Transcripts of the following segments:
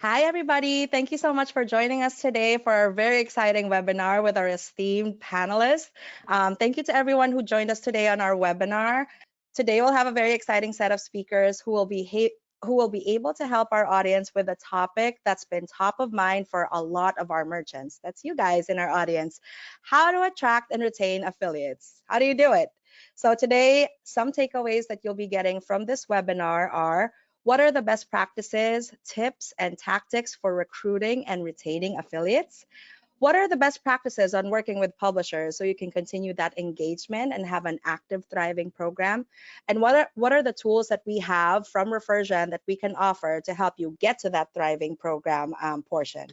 Hi, everybody. Thank you so much for joining us today for our very exciting webinar with our esteemed panelists. Thank you to everyone who joined us today on our webinar. Today, we'll have a very exciting set of speakers who will be able to help our audience with a topic that's been top of mind for a lot of our merchants. That's you guys in our audience. How to attract and retain affiliates. How do you do it? So today, some takeaways that you'll be getting from this webinar are: what are the best practices, tips, and tactics for recruiting and retaining affiliates? What are the best practices on working with publishers so you can continue that engagement and have an active, thriving program? And what are the tools that we have from Refersion that we can offer to help you get to that thriving program portion?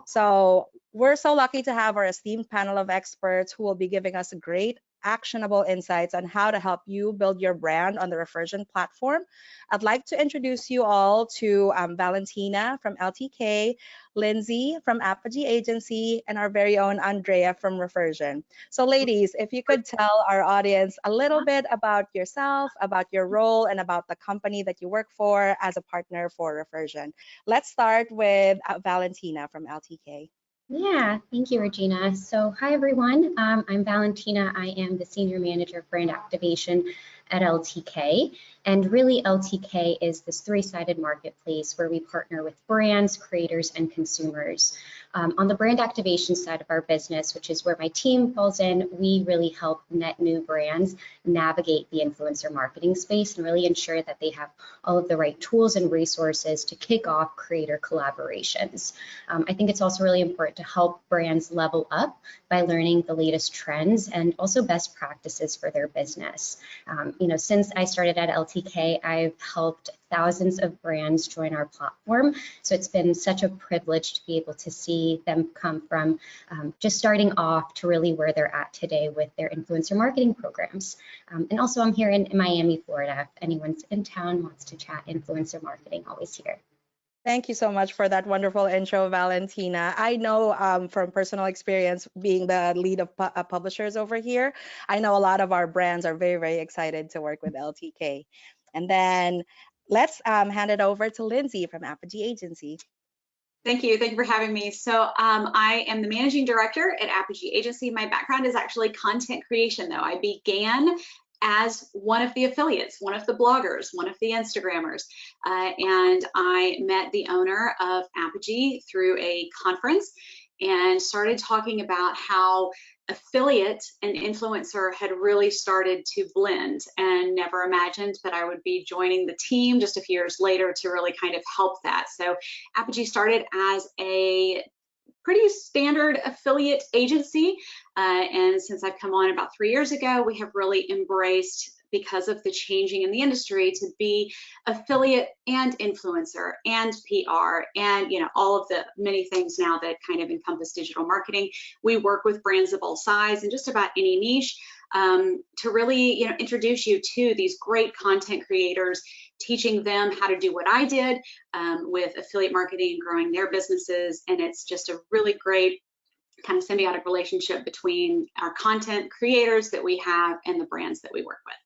So we're so lucky to have our esteemed panel of experts who will be giving us great actionable insights on how to help you build your brand on the Refersion platform. I'd like to introduce you all to Valentina from LTK, Lindsay from Apogee Agency, and our very own Andrea from Refersion. So ladies, if you could tell our audience a little bit about yourself, about your role, and about the company that you work for as a partner for Refersion. Let's start with Valentina from LTK. Yeah, thank you, Regina. So hi, everyone. I'm Valentina. I am the Senior Manager of Brand Activation at LTK. And really, LTK is this three-sided marketplace where we partner with brands, creators, and consumers. On the brand activation side of our business, which is where my team falls in, we really help net new brands navigate the influencer marketing space and really ensure that they have all of the right tools and resources to kick off creator collaborations. I think it's also really important to help brands level up by learning the latest trends and also best practices for their business. Since I started at LTK, I've helped thousands of brands join our platform. So it's been such a privilege to be able to see them come from just starting off to really where they're at today with their influencer marketing programs. And also I'm here in Miami, Florida. If anyone's in town wants to chat influencer marketing, always here. Thank you so much for that wonderful intro, Valentina. I know from personal experience being the lead of publishers over here, I know a lot of our brands are very, very excited to work with LTK. And then let's hand it over to Lindsay from Apogee Agency. Thank you. Thank you for having me. So I am the managing director at Apogee Agency. My background is actually content creation, though. I began as one of the affiliates, one of the bloggers, one of the Instagrammers. And I met the owner of Apogee through a conference and started talking about how affiliate and influencer had really started to blend, and never imagined that I would be joining the team just a few years later to really kind of help that. So Apogee started as a pretty standard affiliate agency. And since I've come on about 3 years ago, we have really embraced, because of the changing in the industry, to be affiliate and influencer and PR and all of the many things now that kind of encompass digital marketing. We work with brands of all size and just about any niche to really introduce you to these great content creators, teaching them how to do what I did with affiliate marketing, growing their businesses. And it's just a really great kind of symbiotic relationship between our content creators that we have and the brands that we work with.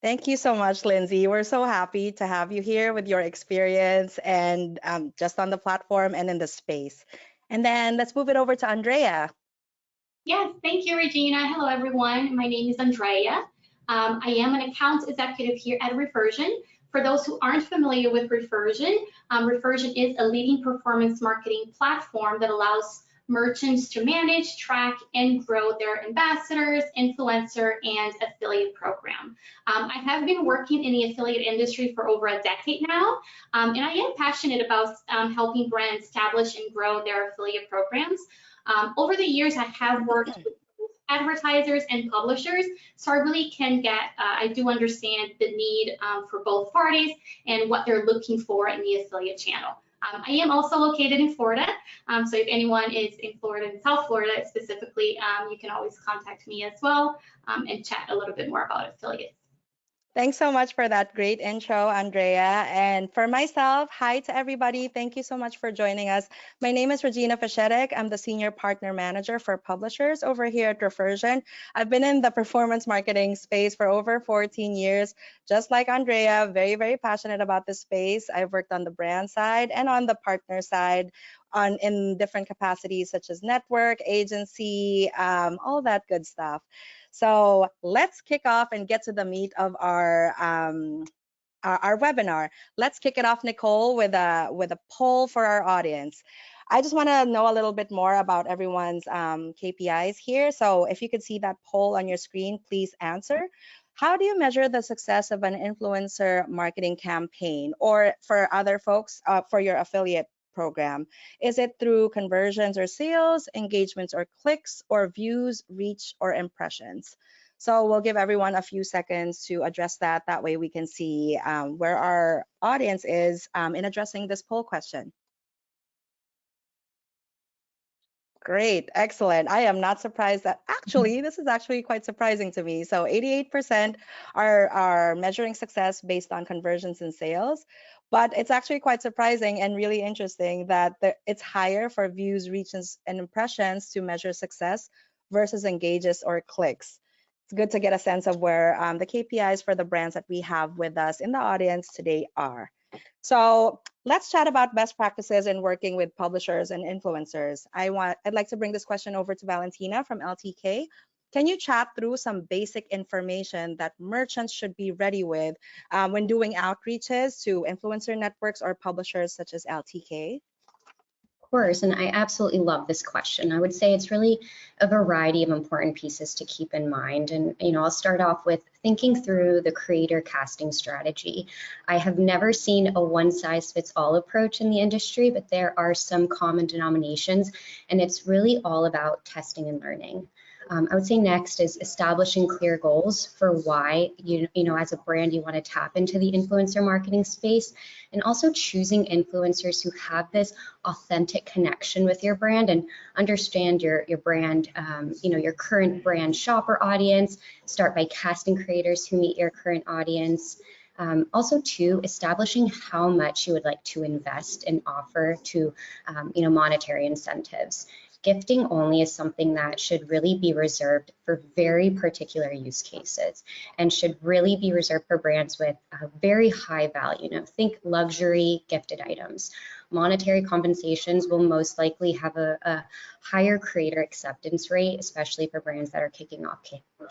Thank you so much, Lindsay. We're so happy to have you here with your experience and just on the platform and in the space. And then let's move it over to Andrea. Yes, thank you, Regina. Hello, everyone. My name is Andrea. I am an account executive here at Refersion. For those who aren't familiar with Refersion, Refersion is a leading performance marketing platform that allows merchants to manage, track, and grow their ambassadors, influencer, and affiliate program. I have been working in the affiliate industry for over a decade now, and I am passionate about helping brands establish and grow their affiliate programs. Over the years, I have worked with advertisers and publishers, so I really I do understand the need for both parties and what they're looking for in the affiliate channel. I am also located in Florida, so if anyone is in Florida, in South Florida specifically, you can always contact me as well and chat a little bit more about affiliates. Thanks so much for that great intro, Andrea. And for myself, hi to everybody. Thank you so much for joining us. My name is Regina Fashetic. I'm the Senior Partner Manager for Publishers over here at Refersion. I've been in the performance marketing space for over 14 years. Just like Andrea, very, very passionate about this space. I've worked on the brand side and on the partner side in different capacities such as network, agency, all that good stuff. So let's kick off and get to the meat of our webinar. Let's kick it off, Nicole, with a poll for our audience. I just want to know a little bit more about everyone's KPIs here. So if you could see that poll on your screen, please answer. How do you measure the success of an influencer marketing campaign, or for other folks, for your affiliate program? Is it through conversions or sales, engagements or clicks, or views, reach, or impressions? So we'll give everyone a few seconds to address that. That way we can see where our audience is in addressing this poll question. Great, excellent. I am not surprised that this is actually quite surprising to me. So 88% are measuring success based on conversions and sales, but it's actually quite surprising and really interesting that it's higher for views, reaches, and impressions to measure success versus engages or clicks. It's good to get a sense of where the KPIs for the brands that we have with us in the audience today are. So let's chat about best practices in working with publishers and influencers. I'd like to bring this question over to Valentina from LTK. Can you chat through some basic information that merchants should be ready with when doing outreaches to influencer networks or publishers such as LTK? Of course, and I absolutely love this question. I would say it's really a variety of important pieces to keep in mind. And, I'll start off with thinking through the creator casting strategy. I have never seen a one-size-fits-all approach in the industry, but there are some common denominations, and it's really all about testing and learning. I would say next is establishing clear goals for why as a brand you want to tap into the influencer marketing space, and also choosing influencers who have this authentic connection with your brand and understand your brand, your current brand shopper audience. Start by casting creators who meet your current audience. Also, too, establishing how much you would like to invest and offer to, monetary incentives. Gifting only is something that should really be reserved for very particular use cases and should really be reserved for brands with a very high value. Think luxury gifted items. Monetary compensations will most likely have a higher creator acceptance rate, especially for brands that are kicking off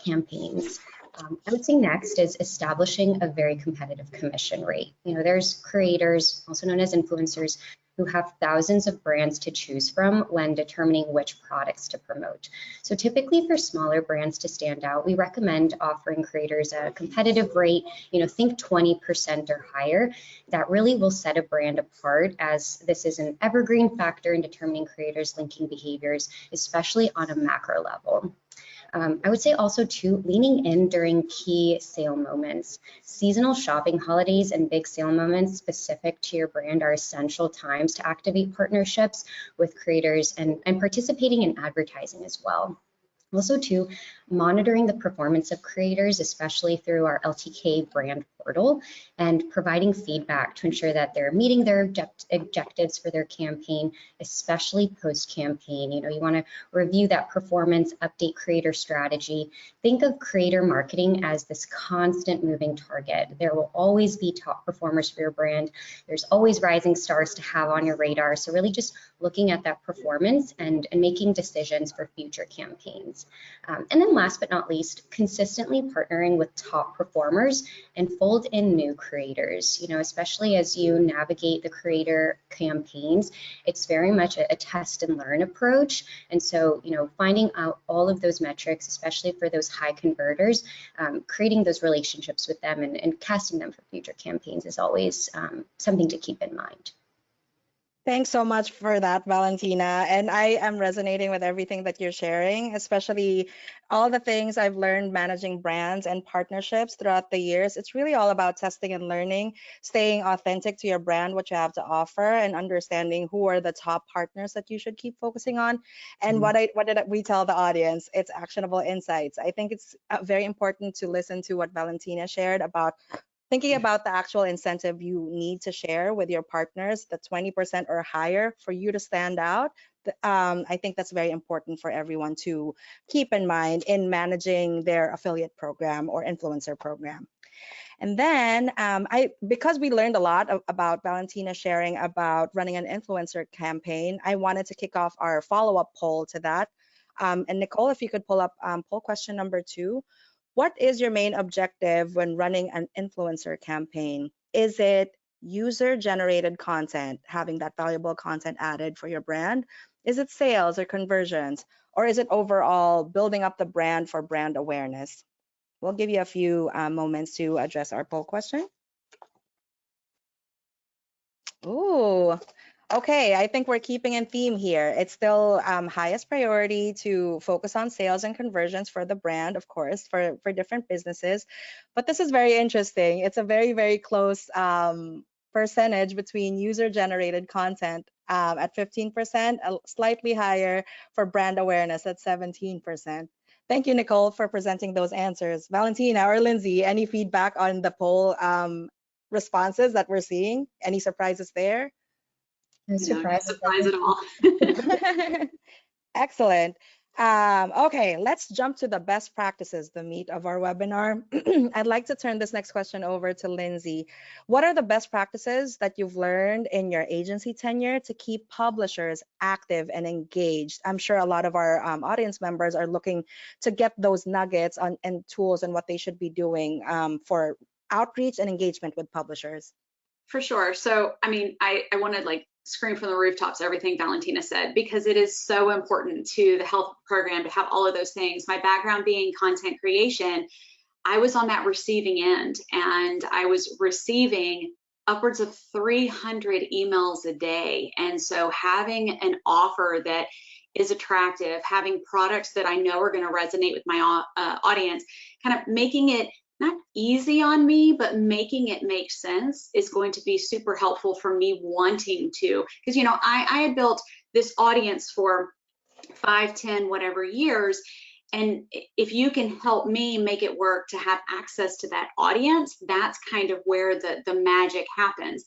campaigns. I would say next is establishing a very competitive commission rate. There's creators, also known as influencers, who have thousands of brands to choose from when determining which products to promote. So typically for smaller brands to stand out, we recommend offering creators a competitive rate, think 20% or higher. That really will set a brand apart, as this is an evergreen factor in determining creators' linking behaviors, especially on a macro level. I would say also too, leaning in during key sale moments. Seasonal shopping holidays and big sale moments specific to your brand are essential times to activate partnerships with creators and participating in advertising as well. Also, too, monitoring the performance of creators, especially through our LTK brand portal, and providing feedback to ensure that they're meeting their objectives for their campaign, especially post-campaign. You want to review that performance, update creator strategy. Think of creator marketing as this constant moving target. There will always be top performers for your brand. There's always rising stars to have on your radar. So really just looking at that performance and making decisions for future campaigns. And then last but not least, consistently partnering with top performers and fold in new creators. Especially as you navigate the creator campaigns, it's very much a test and learn approach. And so, finding out all of those metrics, especially for those high converters, creating those relationships with them and casting them for future campaigns is always something to keep in mind. Thanks so much for that, Valentina. And I am resonating with everything that you're sharing, especially all the things I've learned managing brands and partnerships throughout the years. It's really all about testing and learning, staying authentic to your brand, what you have to offer, and understanding who are the top partners that you should keep focusing on. And what did we tell the audience? It's actionable insights. I think it's very important to listen to what Valentina shared about thinking about the actual incentive you need to share with your partners, the 20% or higher for you to stand out. I think that's very important for everyone to keep in mind in managing their affiliate program or influencer program. And then because we learned a lot about Valentina sharing about running an influencer campaign, I wanted to kick off our follow-up poll to that. And Nicole, if you could pull up poll question number 2. What is your main objective when running an influencer campaign? Is it user-generated content, having that valuable content added for your brand? Is it sales or conversions? Or is it overall building up the brand for brand awareness? We'll give you a few moments to address our poll question. Ooh, okay, I think we're keeping in theme here. It's still highest priority to focus on sales and conversions for the brand, of course, for different businesses. But this is very interesting. It's a very, very close percentage between user-generated content at 15%, slightly higher for brand awareness at 17%. Thank you, Nicole, for presenting those answers. Valentina or Lindsay, any feedback on the poll responses that we're seeing? Any surprises there? No surprise at all. Excellent. Okay, let's jump to the best practices, the meat of our webinar. I'd like to turn this next question over to Lindsay. What are the best practices that you've learned in your agency tenure to keep publishers active and engaged? I'm sure a lot of our audience members are looking to get those nuggets and tools and what they should be doing for outreach and engagement with publishers. For sure. So, I mean, I want to like scream from the rooftops everything Valentina said, because it is so important to the health program to have all of those things. My background being content creation, I was on that receiving end, and I was receiving upwards of 300 emails a day. And so having an offer that is attractive, having products that I know are going to resonate with my audience, kind of making it not easy on me, but making it make sense is going to be super helpful for me wanting to, because, you know, I had built this audience for 5, 10, whatever years. And if you can help me make it work to have access to that audience, that's kind of where the magic happens.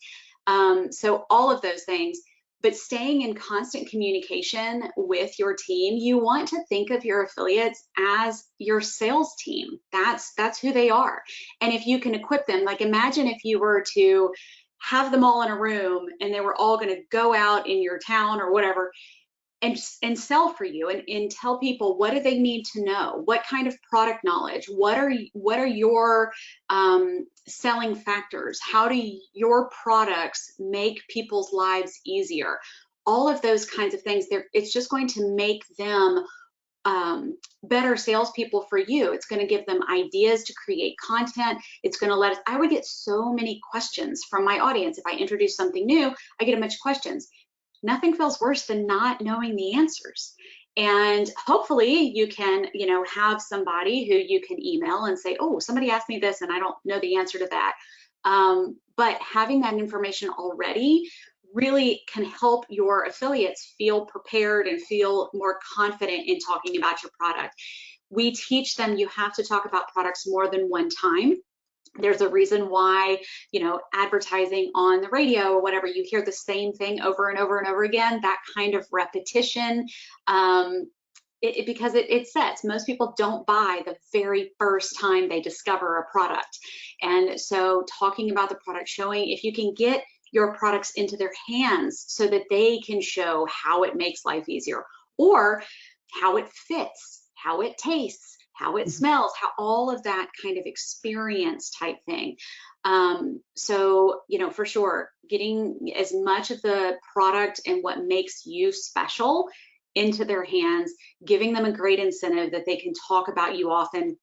So all of those things. But staying in constant communication with your team, you want to think of your affiliates as your sales team. That's who they are. And if you can equip them, like imagine if you were to have them all in a room and they were all going to go out in your town or whatever and sell for you and tell people, what do they need to know? What kind of product knowledge? What are your selling factors? How do your products make people's lives easier? All of those kinds of things, it's just going to make them better salespeople for you. It's going to give them ideas to create content. It's going to let us, I would get so many questions from my audience. If I introduce something new, I get a bunch of questions. Nothing feels worse than not knowing the answers. And hopefully you can, you know, have somebody who you can email and say, oh, somebody asked me this and I don't know the answer to that. But having that information already really can help your affiliates feel prepared and feel more confident in talking about your product. We teach them you have to talk about products more than one time. There's a reason why, you know, advertising on the radio or whatever, you hear the same thing over and over and over again, that kind of repetition, because it sets. Most people don't buy the very first time they discover a product. And so talking about the product, showing if you can get your products into their hands so that they can show how it makes life easier, or how it fits, how it tastes, how it smells, how all of that kind of experience type thing. So, you know, for sure, getting as much of the product and what makes you special into their hands, giving them a great incentive that they can talk about you often,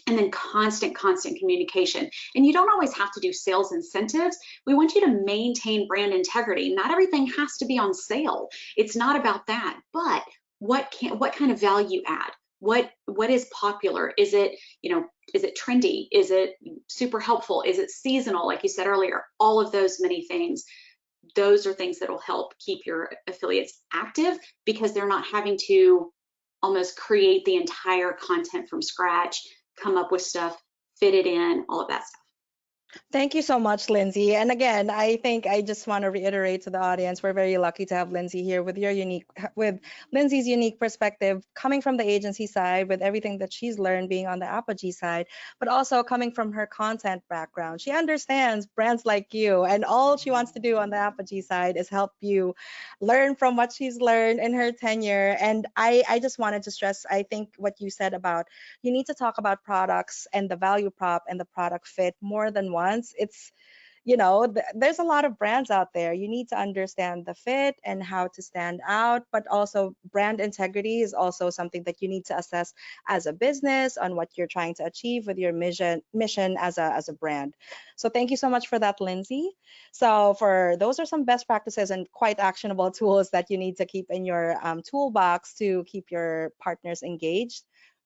And then constant communication. And you don't always have to do sales incentives. We want you to maintain brand integrity. Not everything has to be on sale. It's not about that. But what kind of value add? What is popular? Is it, is it trendy? Is it super helpful? Is it seasonal? Like you said earlier, all of those many things. Those are things that will help keep your affiliates active, because they're not having to almost create the entire content from scratch, come up with stuff, fit it in, all of that stuff. Thank you so much, Lindsay. And again, I think I just want to reiterate to the audience, we're very lucky to have Lindsay here with Lindsay's unique perspective, coming from the agency side with everything that she's learned being on the Apogee side, but also coming from her content background. She understands brands like you, and all she wants to do on the Apogee side is help you learn from what she's learned in her tenure. And I just wanted to stress, I think what you said about you need to talk about products and the value prop and the product fit more than once. It's, there's a lot of brands out there. You need to understand the fit and how to stand out, but also brand integrity is also something that you need to assess as a business on what you're trying to achieve with your mission as a brand. So thank you so much for that, Lindsay. So those are some best practices and quite actionable tools that you need to keep in your toolbox to keep your partners engaged.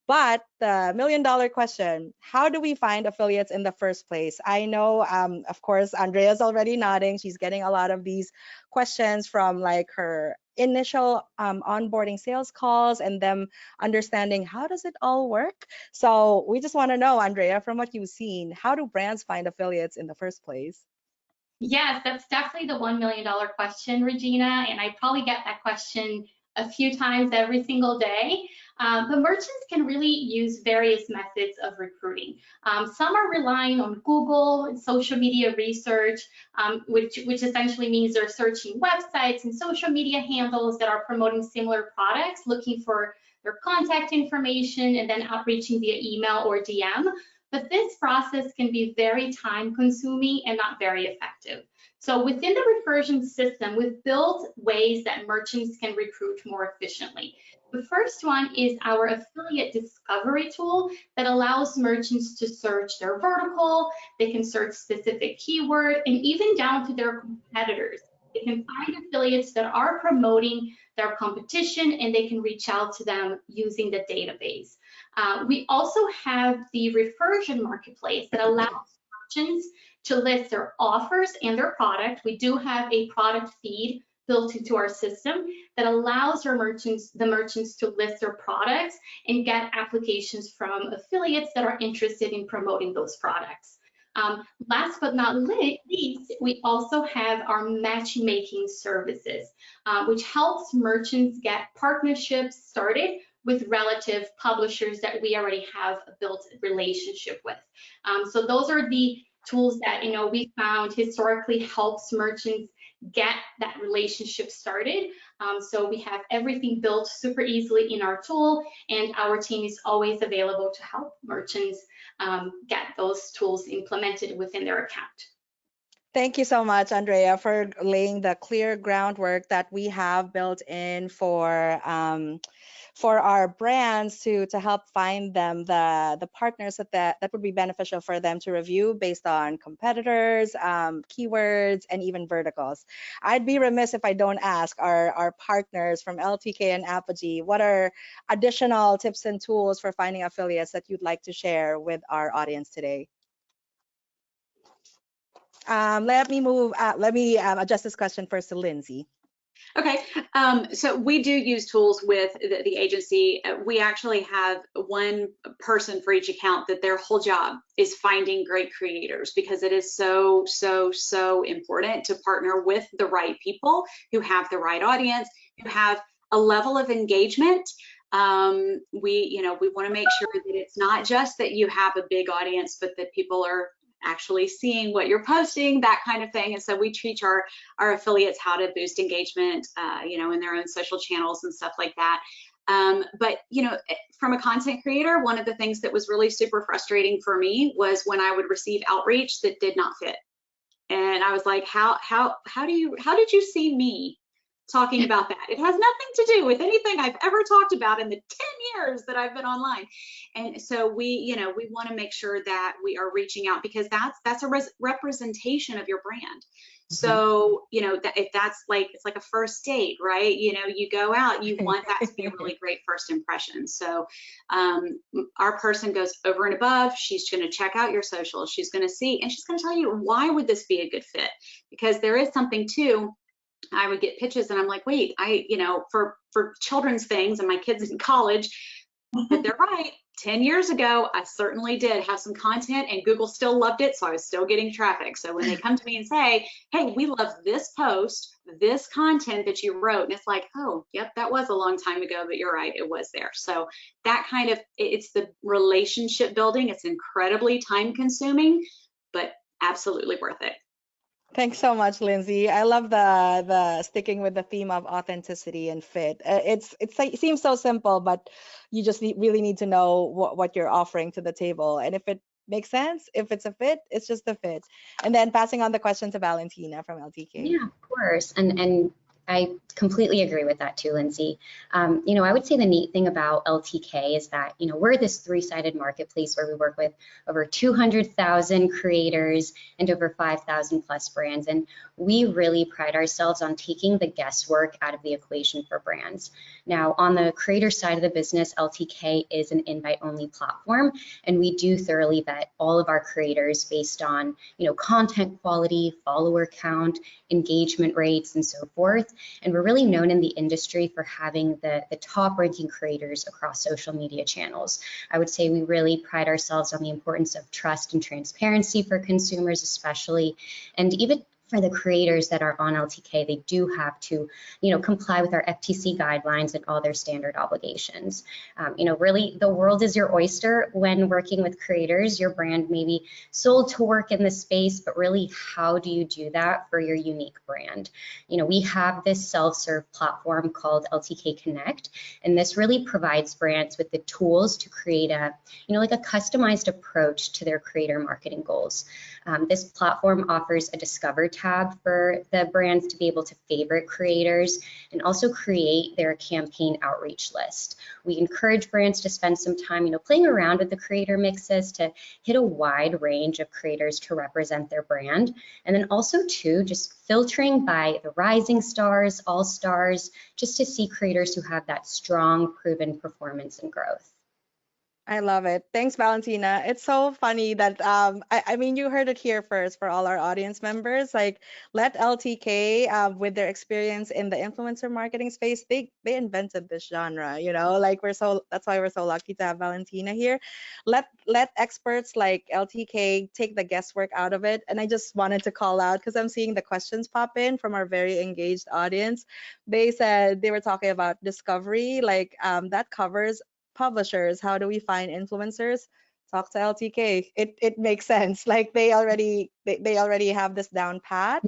But the million-dollar question, how do we find affiliates in the first place? I know, of course, Andrea's already nodding. She's getting a lot of these questions from like her initial onboarding sales calls and them understanding how does it all work. So we just want to know, Andrea, from what you've seen, how do brands find affiliates in the first place? Yes, that's definitely the $1 million question, Regina, and I probably get that question a few times every single day. But merchants can really use various methods of recruiting. Some are relying on Google and social media research, which essentially means they're searching websites and social media handles that are promoting similar products, looking for their contact information, and then outreaching via email or DM. But this process can be very time consuming and not very effective. So within the Refersion system, we've built ways that merchants can recruit more efficiently. The first one is our affiliate discovery tool that allows merchants to search their vertical, they can search specific keyword, and even down to their competitors. They can find affiliates that are promoting their competition, and they can reach out to them using the database. We also have the Refersion marketplace that allows merchants to list their offers and their product. We do have a product feed built into our system that allows the merchants to list their products and get applications from affiliates that are interested in promoting those products. Last but not least, we also have our matchmaking services, which helps merchants get partnerships started with relative publishers that we already have a built relationship with. So those are the tools that we found historically helps merchants get that relationship started. So we have everything built super easily in our tool, and our team is always available to help merchants get those tools implemented within their account. Thank you so much, Andrea, for laying the clear groundwork that we have built in for our brands to help find them the partners that would be beneficial for them to review based on competitors, keywords, and even verticals. I'd be remiss if I don't ask our partners from LTK and Apogee, what are additional tips and tools for finding affiliates that you'd like to share with our audience today? Let me address this question first to Lindsay. Okay, so we do use tools with the agency. We actually have one person for each account that their whole job is finding great creators, because it is so important to partner with the right people who have the right audience, who have a level of engagement. We want to make sure that it's not just that you have a big audience, but that people are actually seeing what you're posting, that kind of thing. And so we teach our affiliates how to boost engagement, in their own social channels and stuff like that. But from a content creator, one of the things that was really super frustrating for me was when I would receive outreach that did not fit. And I was like, how did you see me talking about that. It has nothing to do with anything I've ever talked about in the 10 years that I've been online. And so we want to make sure that we are reaching out, because that's a representation of your brand. So, that if that's like, it's like a first date, right? You go out, you want that to be a really great first impression. So our person goes over and above. She's going to check out your socials. She's going to see, and she's going to tell you, why would this be a good fit? Because there is something too. I would get pitches and I'm like, wait, for children's things and my kids in college, but they're right. 10 years ago, I certainly did have some content and Google still loved it. So I was still getting traffic. So when they come to me and say, hey, we love this post, this content that you wrote, and it's like, oh, yep, that was a long time ago, but you're right, it was there. So that kind of, it's the relationship building. It's incredibly time consuming, but absolutely worth it. Thanks so much, Lindsay. I love the sticking with the theme of authenticity and fit. It seems so simple, but you just really need to know what you're offering to the table, and if it makes sense, if it's a fit, it's just a fit. And then passing on the question to Valentina from LTK. Yeah, of course, and I completely agree with that too, Lindsay. I would say the neat thing about LTK is that, we're this three-sided marketplace where we work with over 200,000 creators and over 5,000 plus brands. And we really pride ourselves on taking the guesswork out of the equation for brands. Now, on the creator side of the business, LTK is an invite-only platform, and we do thoroughly vet all of our creators based on, content quality, follower count, engagement rates, and so forth. And we're really known in the industry for having the top ranking creators across social media channels. I would say we really pride ourselves on the importance of trust and transparency for consumers, especially, and even for the creators that are on LTK, they do have to, comply with our FTC guidelines and all their standard obligations. Really, the world is your oyster when working with creators. Your brand may be sold to work in the space, but really, how do you do that for your unique brand? We have this self-serve platform called LTK Connect, and this really provides brands with the tools to create a, like a customized approach to their creator marketing goals. This platform offers a Discover tab for the brands to be able to favorite creators and also create their campaign outreach list. We encourage brands to spend some time, playing around with the creator mixes to hit a wide range of creators to represent their brand. And then also too, just filtering by the rising stars, all stars, just to see creators who have that strong, proven performance and growth. I love it. Thanks, Valentina. It's so funny that I mean, you heard it here first for all our audience members. Like, let LTK with their experience in the influencer marketing space, they invented this genre. Like that's why we're so lucky to have Valentina here. Let experts like LTK take the guesswork out of it. And I just wanted to call out, because I'm seeing the questions pop in from our very engaged audience. They said they were talking about discovery, like that covers publishers. How do we find influencers? Talk to LTK. It makes sense. Like they already have this down pat.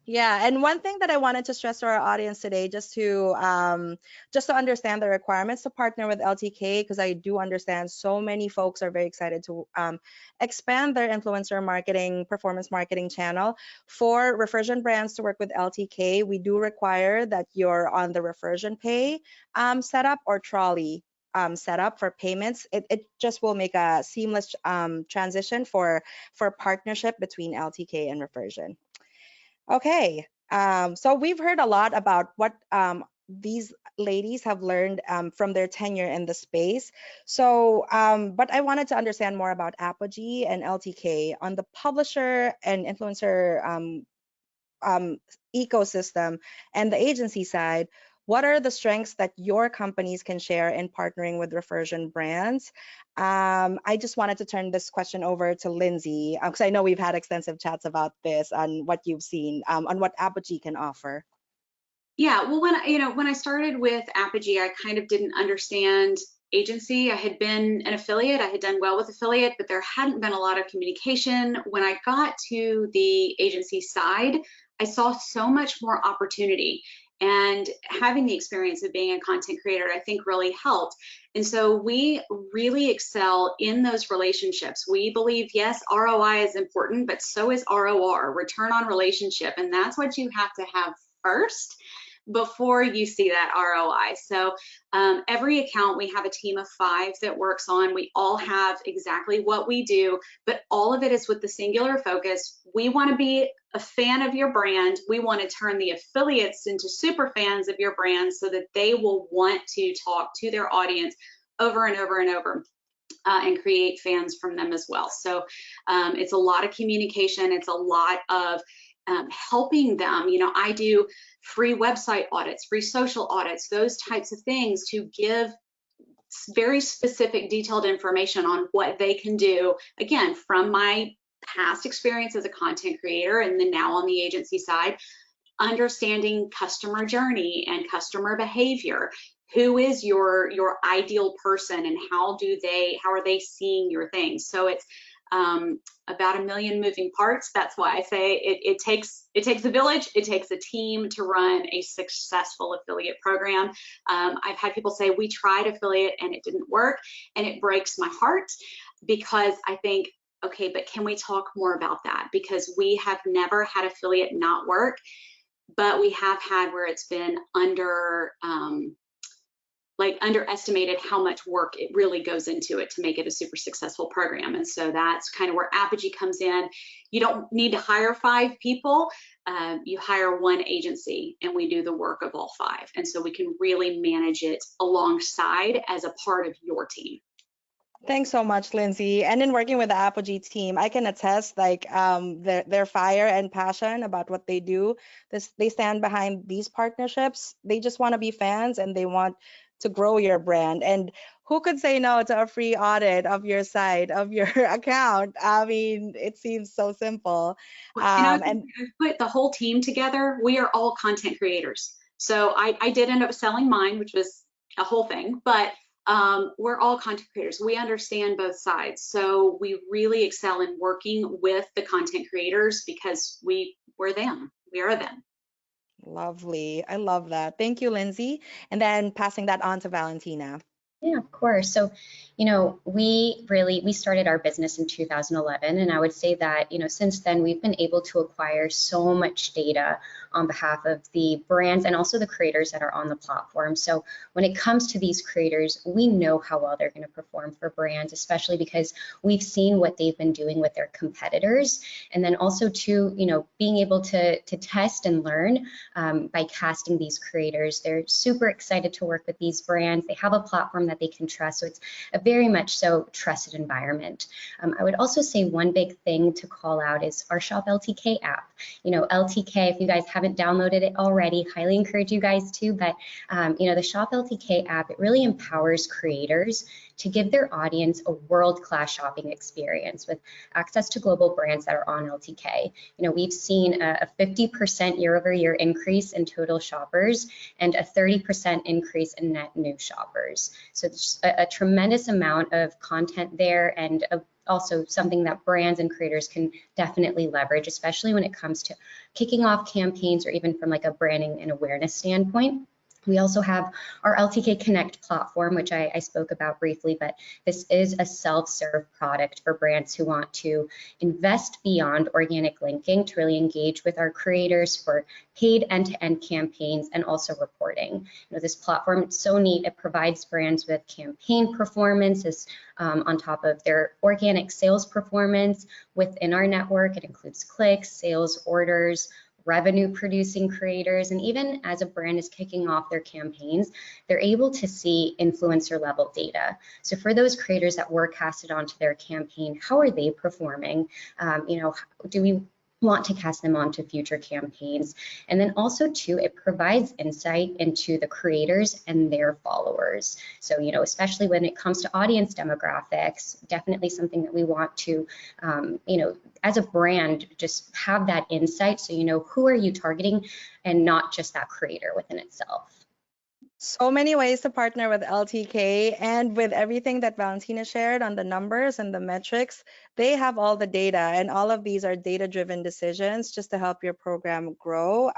Yeah, and one thing that I wanted to stress to our audience today, just to understand the requirements to partner with LTK, because I do understand so many folks are very excited to expand their influencer marketing, performance marketing channel. For Refersion brands to work with LTK, we do require that you're on the Refersion Pay setup or Trolley setup for payments. It just will make a seamless transition for partnership between LTK and Refersion. Okay, so we've heard a lot about what these ladies have learned from their tenure in the space. So, but I wanted to understand more about Apogee and LTK on the publisher and influencer ecosystem and the agency side. What are the strengths that your companies can share in partnering with Refersion brands? I just wanted to turn this question over to Lindsay, because I know we've had extensive chats about this on what you've seen, on what Apogee can offer. Yeah, well, when I started with Apogee, I kind of didn't understand agency. I had been an affiliate. I had done well with affiliate, but there hadn't been a lot of communication. When I got to the agency side, I saw so much more opportunity. and having the experience of being a content creator, I think really helped. And so we really excel in those relationships. We believe, yes, ROI is important, but so is ROR, return on relationship. And that's what you have to have first before you see that ROI. So every account, we have a team of 5 that works on. We all have exactly what we do, but all of it is with the singular focus. We want to be a fan of your brand. We want to turn the affiliates into super fans of your brand so that they will want to talk to their audience over and over and over. And create fans from them as well. So it's a lot of communication. It's a lot of helping them. You know, I do free website audits, free social audits, those types of things to give very specific, detailed information on what they can do. Again, from my past experience as a content creator and then now on the agency side, understanding customer journey and customer behavior. Who is your ideal person, and how are they seeing your things? So it's about a million moving parts. That's why I say it takes a village, it takes a team to run a successful affiliate program. I've had people say, we tried affiliate and it didn't work, and it breaks my heart, because I think, okay, but can we talk more about that? Because we have never had affiliate not work, but we have had where it's been underestimated how much work it really goes into it to make it a super successful program. And so that's kind of where Apogee comes in. You don't need to hire 5 people. You hire one agency, and we do the work of all 5. And so we can really manage it alongside as a part of your team. Thanks so much, Lindsay. And in working with the Apogee team, I can attest, like, their fire and passion about what they do. They stand behind these partnerships. They just want to be fans, and they want to grow your brand. And who could say no to a free audit of your site, of your account? I mean, it seems so simple. And I've put the whole team together. We are all content creators. So I did end up selling mine, which was a whole thing, but we're all content creators. We understand both sides. So we really excel in working with the content creators because we're them. We are them. Lovely. I love that. Thank you, Lindsay. And then passing that on to Valentina. Yeah, of course. So, you know, we started our business in 2011, and I would say that, you know, since then we've been able to acquire so much data on behalf of the brands and also the creators that are on the platform. So when it comes to these creators, we know how well they're going to perform for brands, especially because we've seen what they've been doing with their competitors. And then also to, you know, being able to test and learn by casting these creators. They're super excited to work with these brands. They have a platform that they can trust. So it's a very much so trusted environment. I would also say one big thing to call out is our Shop LTK app. You know, LTK, if you guys haven't downloaded it already, highly encourage you guys to, but you know, the Shop LTK app, it really empowers creators to give their audience a world-class shopping experience with access to global brands that are on LTK. You know, we've seen a 50% year-over-year increase in total shoppers and a 30% increase in net new shoppers. So there's a tremendous amount of content there, and also something that brands and creators can definitely leverage, especially when it comes to kicking off campaigns or even from like a branding and awareness standpoint. We also have our LTK Connect platform, which I spoke about briefly, but this is a self-serve product for brands who want to invest beyond organic linking to really engage with our creators for paid end-to-end campaigns and also reporting. You know, this platform is so neat. It provides brands with campaign performances on top of their organic sales performance within our network. It includes clicks, sales, orders, revenue producing creators, and even as a brand is kicking off their campaigns, they're able to see influencer level data. So for those creators that were casted onto their campaign, how are they performing? You know, do we want to cast them onto future campaigns? And then also too, it provides insight into the creators and their followers. So, you know, especially when it comes to audience demographics, definitely something that we want to, you know, as a brand, just have that insight so you know who are you targeting and not just that creator within itself. So many ways to partner with LTK, and with everything that Valentina shared on the numbers and the metrics, they have all the data, and all of these are data-driven decisions just to help your program grow.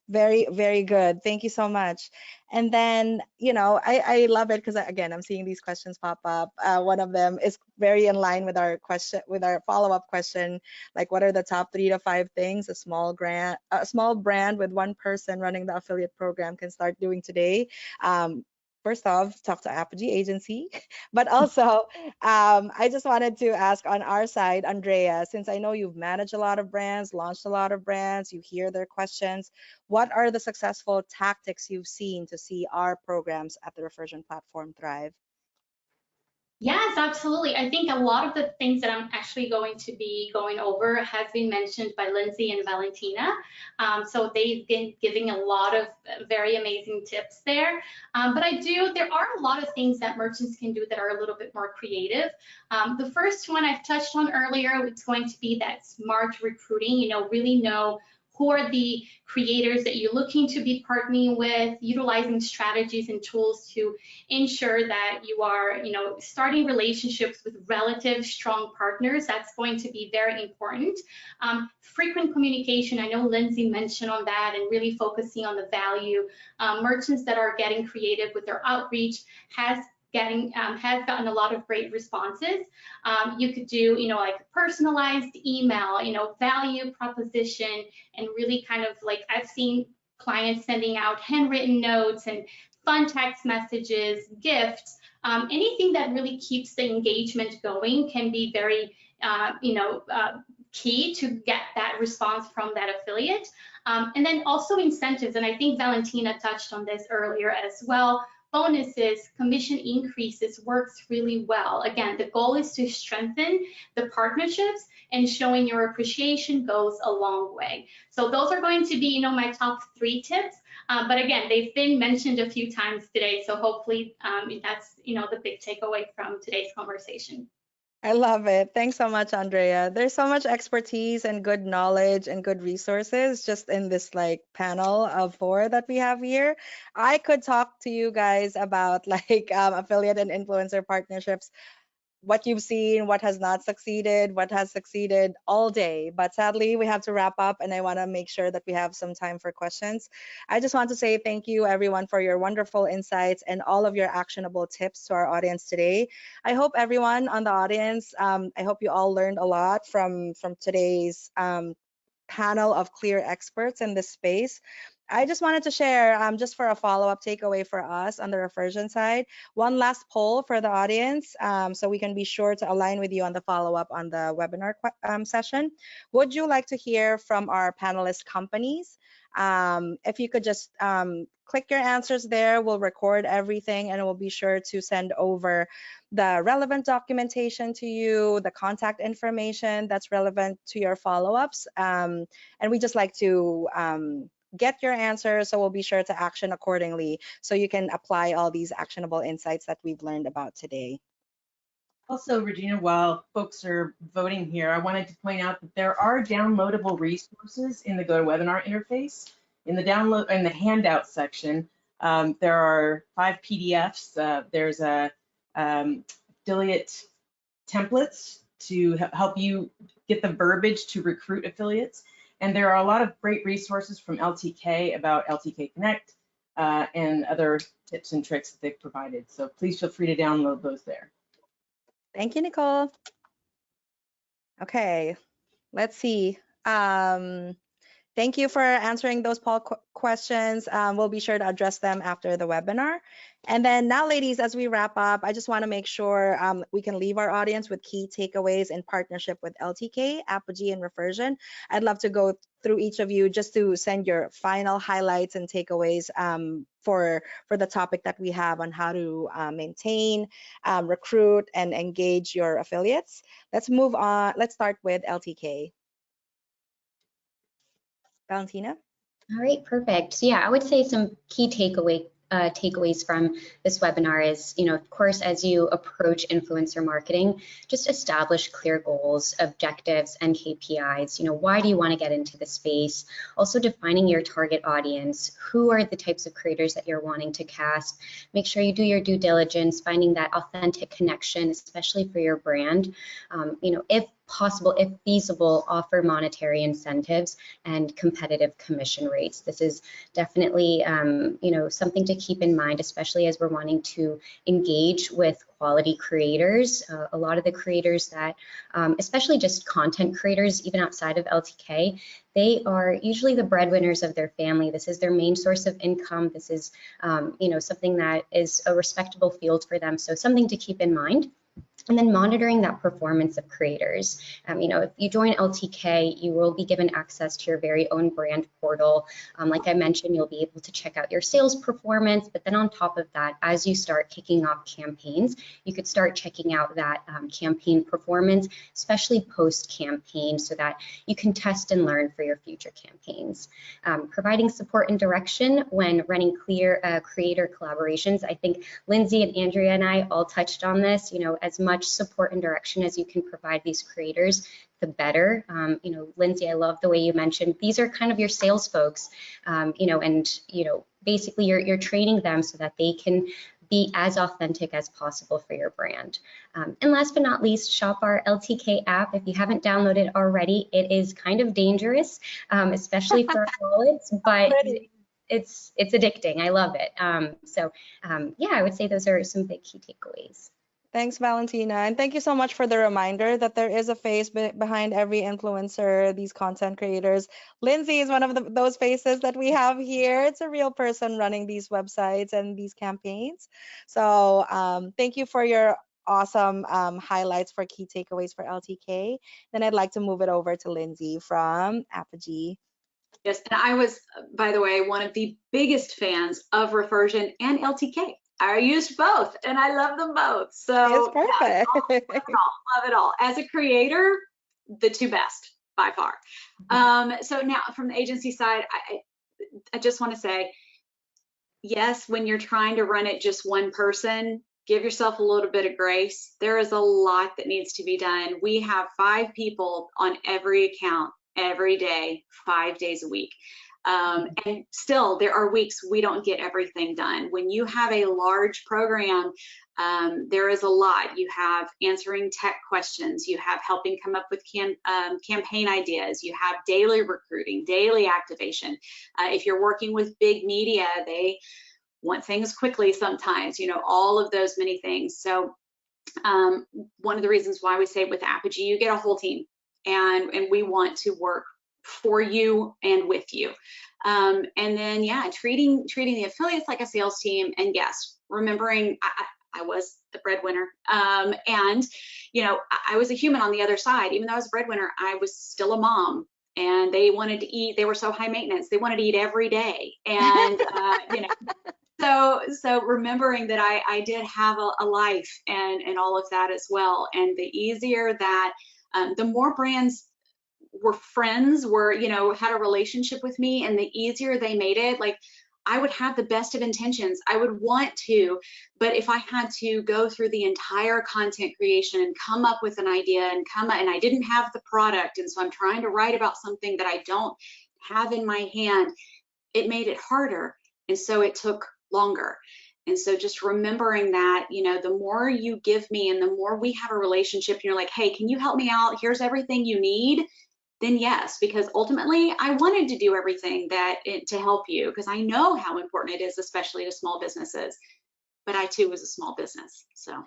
Very, very good. Thank you so much. And then, I love it because again, I'm seeing these questions pop up. One of them is very in line with our question, with our follow-up question, like what are the top 3 to 5 things a small brand with one person running the affiliate program can start doing today? First off, talk to Apogee Agency, but also I just wanted to ask on our side, Andrea, since I know you've managed a lot of brands, launched a lot of brands, you hear their questions, what are the successful tactics you've seen to see our programs at the Refersion platform thrive? Yes, absolutely. I think a lot of the things that I'm actually going to be going over has been mentioned by Lindsay and Valentina. So they've been giving a lot of very amazing tips there. But there are a lot of things that merchants can do that are a little bit more creative. The first one I've touched on earlier, it's going to be that smart recruiting, really know who are the creators that you're looking to be partnering with, utilizing strategies and tools to ensure that you are, starting relationships with relative strong partners. That's going to be very important. Frequent communication, I know Lindsay mentioned on that, and really focusing on the value. Merchants that are getting creative with their outreach has gotten a lot of great responses. You could do, like personalized email, value proposition, and really kind of like I've seen clients sending out handwritten notes and fun text messages, gifts, anything that really keeps the engagement going can be very, key to get that response from that affiliate. And then also incentives, and I think Valentina touched on this earlier as well. Bonuses, commission increases works really well. Again, the goal is to strengthen the partnerships, and showing your appreciation goes a long way. So those are going to be, my top 3 tips. But again, they've been mentioned a few times today. So hopefully that's, the big takeaway from today's conversation. I love it. Thanks so much, Andrea. There's so much expertise and good knowledge and good resources just in this panel of 4 that we have here. I could talk to you guys about affiliate and influencer partnerships, what you've seen, what has not succeeded, what has succeeded all day. But sadly, we have to wrap up, and I want to make sure that we have some time for questions. I just want to say thank you, everyone, for your wonderful insights and all of your actionable tips to our audience today. I hope everyone on the audience, I hope you all learned a lot from today's panel of clear experts in this space. I just wanted to share, just for a follow-up takeaway for us on the Refersion side, one last poll for the audience, so we can be sure to align with you on the follow-up on the webinar session. Would you like to hear from our panelist companies? If you could just click your answers there, we'll record everything, and we'll be sure to send over the relevant documentation to you, the contact information that's relevant to your follow-ups. And we just like to get your answers, so we'll be sure to action accordingly so you can apply all these actionable insights that we've learned about today. Also, Regina, while folks are voting here, I wanted to point out that there are downloadable resources in the GoToWebinar interface. In the handout section, there are 5 PDFs. There's a affiliate templates to help you get the verbiage to recruit affiliates. And there are a lot of great resources from LTK about LTK Connect and other tips and tricks that they've provided. So please feel free to download those there. Thank you, Nicole. Okay, let's see. Thank you for answering those poll questions. We'll be sure to address them after the webinar. And then now, ladies, as we wrap up, I just want to make sure we can leave our audience with key takeaways in partnership with LTK, Apogee, and Refersion. I'd love to go through each of you just to send your final highlights and takeaways for the topic that we have on how to maintain, recruit, and engage your affiliates. Let's move on. Let's start with LTK. Valentina? All right, perfect. So yeah, I would say some key takeaways from this webinar is, of course, as you approach influencer marketing, just establish clear goals, objectives, and KPIs. Why do you want to get into the space? Also defining your target audience. Who are the types of creators that you're wanting to cast? Make sure you do your due diligence, finding that authentic connection, especially for your brand. If possible, if feasible, offer monetary incentives and competitive commission rates. This is definitely, you know, something to keep in mind, especially as we're wanting to engage with quality creators. A lot of the creators that, especially just content creators, even outside of LTK, they are usually the breadwinners of their family. This is their main source of income. This is, you know, something that is a respectable field for them. So something to keep in mind. And then monitoring that performance of creators. You know, if you join LTK, you will be given access to your very own brand portal. Like I mentioned, you'll be able to check out your sales performance, but then on top of that, as you start kicking off campaigns, you could start checking out that campaign performance, especially post-campaign, so that you can test and learn for your future campaigns. Providing support and direction when running clear creator collaborations. I think Lindsay and Andrea and I all touched on this. You know, as much support and direction as you can provide these creators, the better. You know, Lindsay, I love the way you mentioned these are kind of your sales folks, you know, and, you know, basically you're training them so that they can be as authentic as possible for your brand. And last but not least, shop our LTK app. If you haven't downloaded it already, it is kind of dangerous, especially for wallets, but it's addicting. I love it. Yeah, I would say those are some big key takeaways. Thanks, Valentina. And thank you so much for the reminder that there is a face behind every influencer, these content creators. Lindsay is one of those faces that we have here. It's a real person running these websites and these campaigns. So thank you for your awesome highlights for key takeaways for LTK. Then I'd like to move it over to Lindsay from Apogee. Yes, and I was, by the way, one of the biggest fans of Refersion and LTK. I used both and I love them both. So it's perfect. Yeah, love it all. As a creator, the two best by far. So now from the agency side, I just want to say, yes, when you're trying to run it just one person, give yourself a little bit of grace. There is a lot that needs to be done. We have 5 people on every account every day, 5 days a week. And still, there are weeks we don't get everything done. When you have a large program, there is a lot. You have answering tech questions, you have helping come up with campaign ideas, you have daily recruiting, daily activation. If you're working with big media, they want things quickly sometimes, you know, all of those many things. So one of the reasons why we say with Apogee, you get a whole team, and we want to work for you and with you. And then, yeah, treating the affiliates like a sales team, and yes, remembering I was the breadwinner, and you know, I was a human on the other side. Even though I was a breadwinner, I was still a mom, and they wanted to eat. They were so high maintenance. They wanted to eat every day, and you know, so remembering that I did have a life and all of that as well. And the easier that, the more brands were friends, were, you know, had a relationship with me, and the easier they made it. Like, I would have the best of intentions, I would want to, but if I had to go through the entire content creation and come up with an idea and I didn't have the product, and so I'm trying to write about something that I don't have in my hand, it made it harder, and so it took longer. And so just remembering that, you know, the more you give me and the more we have a relationship, and you're like, hey, can you help me out? Here's everything you need. Then yes, because ultimately I wanted to do everything to help you, because I know how important it is, especially to small businesses. But I too was a small business, so.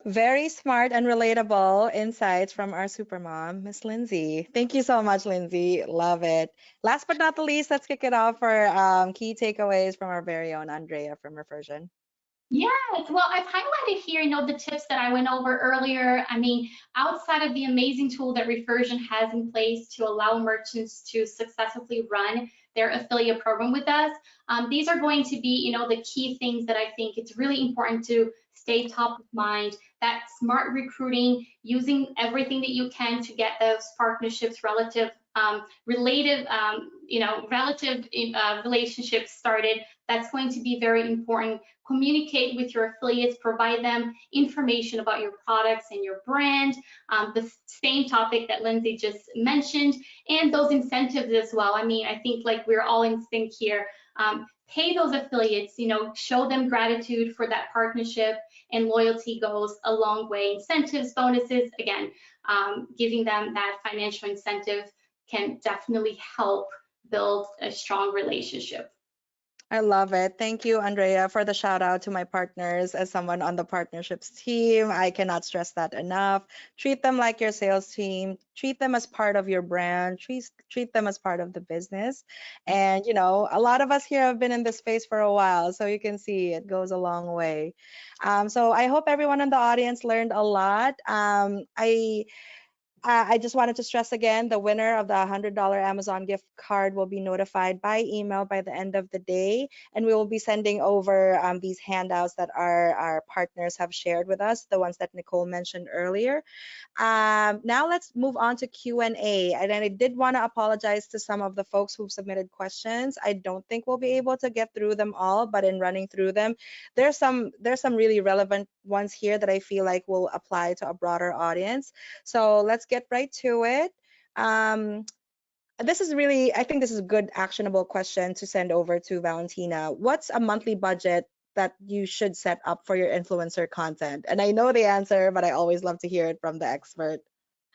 Very smart and relatable insights from our supermom, Miss Lindsay. Thank you so much, Lindsay. Love it. Last but not the least, let's kick it off for key takeaways from our very own Andrea from Refersion. Yes, well, I've highlighted here, you know, the tips that I went over earlier. I mean, outside of the amazing tool that Refersion has in place to allow merchants to successfully run their affiliate program with us, these are going to be, you know, the key things that I think it's really important to stay top of mind. That smart recruiting, using everything that you can to get those partnerships, relative relationships started. That's going to be very important. Communicate with your affiliates, provide them information about your products and your brand, the same topic that Lindsay just mentioned, and those incentives as well. I mean, I think like we're all in sync here. Pay those affiliates, you know, show them gratitude for that partnership, and loyalty goes a long way. Incentives, bonuses, again, giving them that financial incentive can definitely help build a strong relationship. I love it. Thank you, Andrea, for the shout out to my partners. As someone on the partnerships team, I cannot stress that enough. Treat them like your sales team. Treat them as part of your brand. Treat them as part of the business. And, you know, a lot of us here have been in this space for a while, so you can see it goes a long way. So I hope everyone in the audience learned a lot. I just wanted to stress again, the winner of the $100 Amazon gift card will be notified by email by the end of the day, and we will be sending over these handouts that our partners have shared with us, the ones that Nicole mentioned earlier. Now let's move on to Q&A. And I did want to apologize to some of the folks who've submitted questions. I don't think we'll be able to get through them all, but in running through them, there's some really relevant ones here that I feel like will apply to a broader audience. So let's get right to it. This is really, I think this is a good actionable question to send over to Valentina. What's a monthly budget that you should set up for your influencer content? And I know the answer, but I always love to hear it from the expert.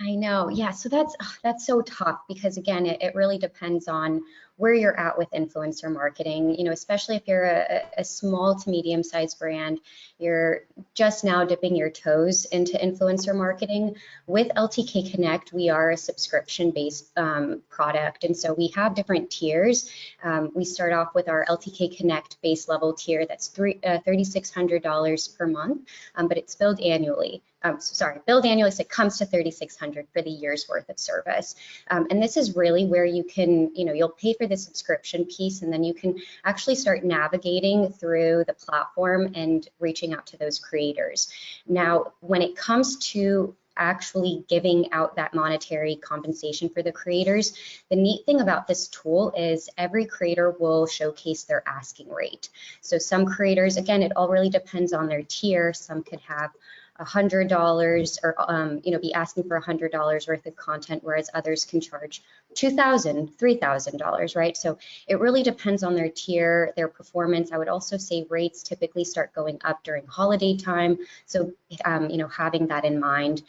I know, yeah, so that's so tough because again, it really depends on where you're at with influencer marketing, you know, especially if you're a small to medium-sized brand, you're just now dipping your toes into influencer marketing. With LTK Connect, we are a subscription-based product, and so we have different tiers. We start off with our LTK Connect base level tier that's $3,600 per month, but it's billed annually. Billed annually, so it comes to $3,600 for the year's worth of service. And this is really where you can, you know, you'll pay for the subscription piece, and then you can actually start navigating through the platform and reaching out to those creators. Now, when it comes to actually giving out that monetary compensation for the creators, the neat thing about this tool is every creator will showcase their asking rate. So some creators, again, it all really depends on their tier. Some could have $100 or you know, be asking for $100 worth of content, whereas others can charge $2,000, $3,000, right? So it really depends on their tier, their performance. I would also say rates typically start going up during holiday time. So you know, having that in mind.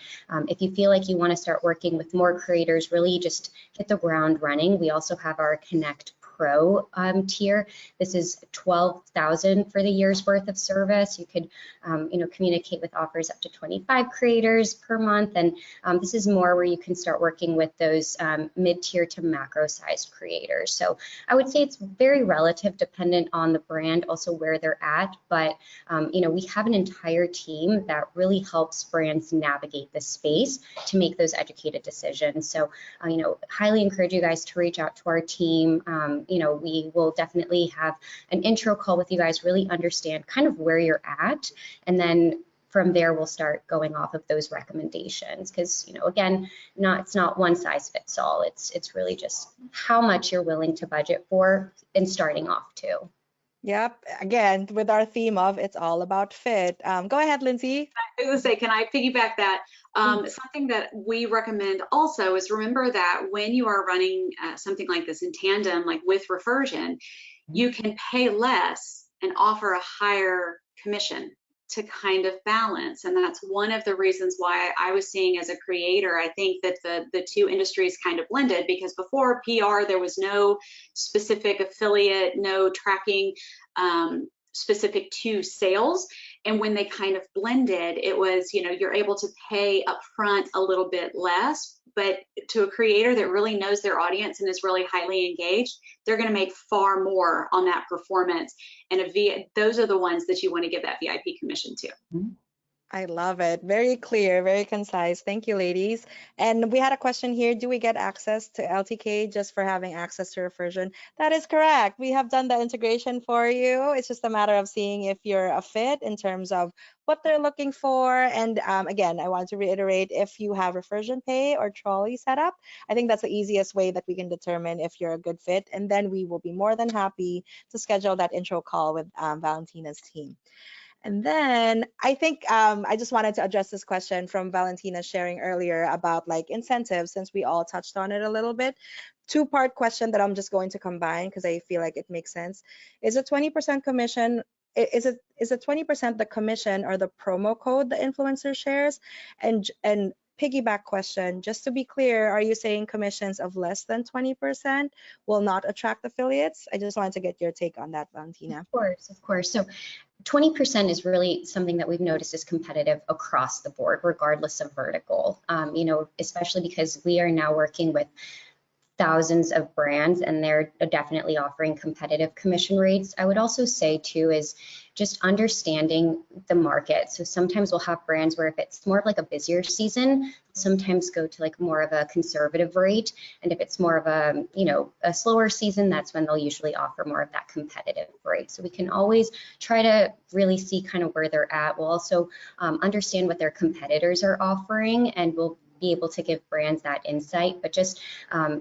If you feel like you want to start working with more creators, really just hit the ground running. We also have our Connect Pro tier. This is $12,000 for the year's worth of service. You could, you know, communicate with offers up to 25 creators per month, and this is more where you can start working with those mid-tier to macro-sized creators. So I would say it's very relative, dependent on the brand, also where they're at. But you know, we have an entire team that really helps brands navigate the space to make those educated decisions. So you know, highly encourage you guys to reach out to our team. You know, we will definitely have an intro call with you guys, really understand kind of where you're at, and then from there we'll start going off of those recommendations, because you know, again, it's not one size fits all. It's really just how much you're willing to budget for and starting off too. Yep, again, with our theme of it's all about fit. Go ahead, Lindsay. I was going to say, can I piggyback that? Something that we recommend also is remember that when you are running something like this in tandem, like with Refersion, you can pay less and offer a higher commission to kind of balance. And that's one of the reasons why I was seeing as a creator, I think that the two industries kind of blended, because before PR, there was no specific affiliate, no tracking specific to sales. And when they kind of blended, it was, you know, you're able to pay upfront a little bit less, but to a creator that really knows their audience and is really highly engaged, they're going to make far more on that performance. And those are the ones that you want to give that VIP commission to. I love it. Very clear, very concise. Thank you, ladies. And we had a question here. Do we get access to LTK just for having access to Refersion? That is correct. We have done the integration for you. It's just a matter of seeing if you're a fit in terms of what they're looking for. And again, I want to reiterate, if you have Refersion Pay or Trolley set up, I think that's the easiest way that we can determine if you're a good fit. And then we will be more than happy to schedule that intro call with Valentina's team. And then I think I just wanted to address this question from Valentina sharing earlier about like incentives, since we all touched on it a little bit. Two-part question that I'm just going to combine because I feel like it makes sense. Is a 20% commission is it 20% the commission or the promo code the influencer shares? And piggyback question, just to be clear, are you saying commissions of less than 20% will not attract affiliates? I just wanted to get your take on that, Valentina. Of course. So 20% is really something that we've noticed is competitive across the board, regardless of vertical, you know, especially because we are now working with thousands of brands and they're definitely offering competitive commission rates. I would also say too is just understanding the market. So sometimes we'll have brands where if it's more of like a busier season, sometimes go to like more of a conservative rate. And if it's more of a, you know, a slower season, that's when they'll usually offer more of that competitive rate. So we can always try to really see kind of where they're at. We'll also understand what their competitors are offering, and we'll be able to give brands that insight, but just,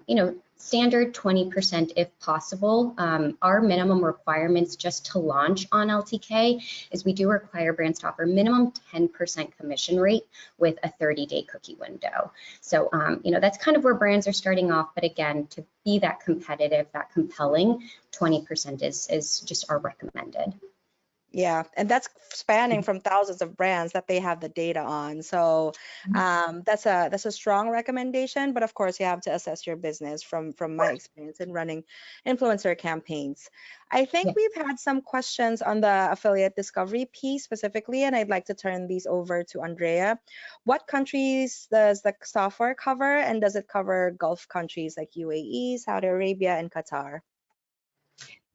you know, standard 20% if possible. Our minimum requirements just to launch on LTK is we do require brands to offer minimum 10% commission rate with a 30-day cookie window. So, you know, that's kind of where brands are starting off. But again, to be that competitive, that compelling, 20% is just our recommended. Yeah, and that's spanning from thousands of brands that they have the data on. So that's a strong recommendation. But of course, you have to assess your business from my experience in running influencer campaigns. I think we've had some questions on the affiliate discovery piece specifically, and I'd like to turn these over to Andrea. What countries does the software cover, and does it cover Gulf countries like UAE, Saudi Arabia, and Qatar?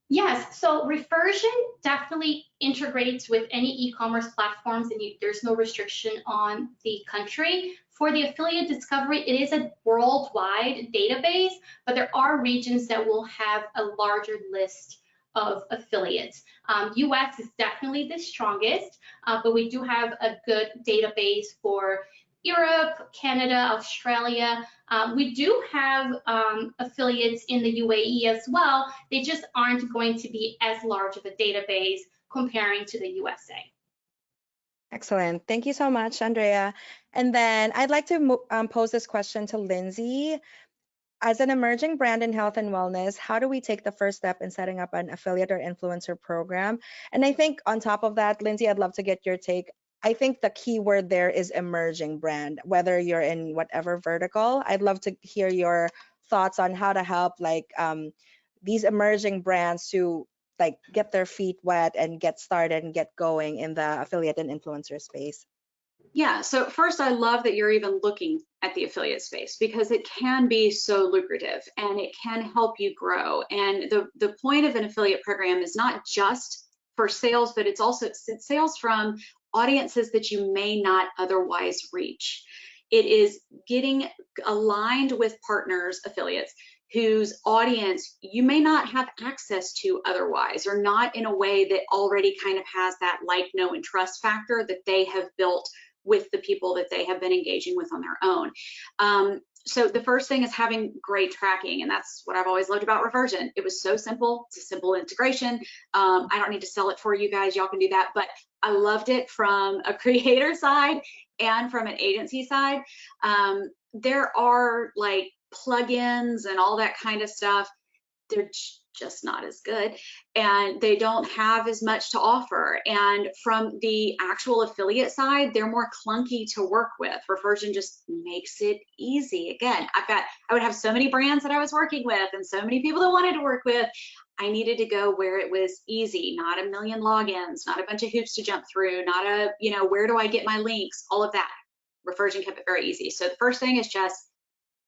Yes, so Refersion definitely integrates with any e-commerce platforms, and there's no restriction on the country. For the affiliate discovery, it is a worldwide database, but there are regions that will have a larger list of affiliates. US is definitely the strongest, but we do have a good database for Europe, Canada, Australia. We do have affiliates in the UAE as well. They just aren't going to be as large of a database comparing to the USA. Excellent. Thank you so much, Andrea. And then I'd like to pose this question to Lindsay. As an emerging brand in health and wellness, how do we take the first step in setting up an affiliate or influencer program? And I think on top of that, Lindsay, I'd love to get your take. I think the key word there is emerging brand, whether you're in whatever vertical. I'd love to hear your thoughts on how to help like these emerging brands to like get their feet wet and get started and get going in the affiliate and influencer space. Yeah, so first, I love that you're even looking at the affiliate space because it can be so lucrative and it can help you grow. And the point of an affiliate program is not just for sales, but it's also sales from audiences that you may not otherwise reach. It is getting aligned with partners, affiliates, whose audience you may not have access to otherwise, or not in a way that already kind of has that like, know, and trust factor that they have built with the people that they have been engaging with on their own. So the first thing is having great tracking, and that's what I've always loved about Refersion. It was so simple. It's a simple integration. I don't need to sell it for you guys. Y'all can do that. But I loved it from a creator side and from an agency side. There are like plugins and all that kind of stuff. They're just not as good, and they don't have as much to offer. And from the actual affiliate side, they're more clunky to work with. Refersion just makes it easy. Again, I would have so many brands that I was working with and so many people that wanted to work with. I needed to go where it was easy, not a million logins, not a bunch of hoops to jump through, not a, you know, where do I get my links, all of that. Refersion kept it very easy. So the first thing is just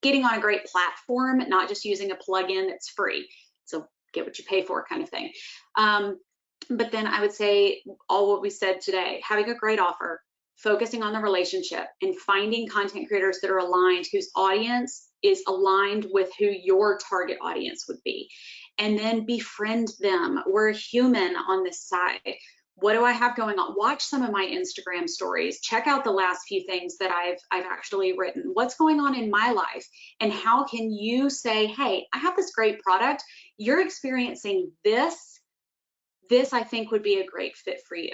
getting on a great platform, not just using a plugin that's free. So get what you pay for kind of thing. But then I would say all what we said today, having a great offer, focusing on the relationship and finding content creators that are aligned, whose audience is aligned with who your target audience would be. And then befriend them. We're human on this side. What do I have going on? Watch some of my Instagram stories. Check out the last few things that I've actually written. What's going on in my life? And how can you say, hey, I have this great product. You're experiencing this. This, I think, would be a great fit for you.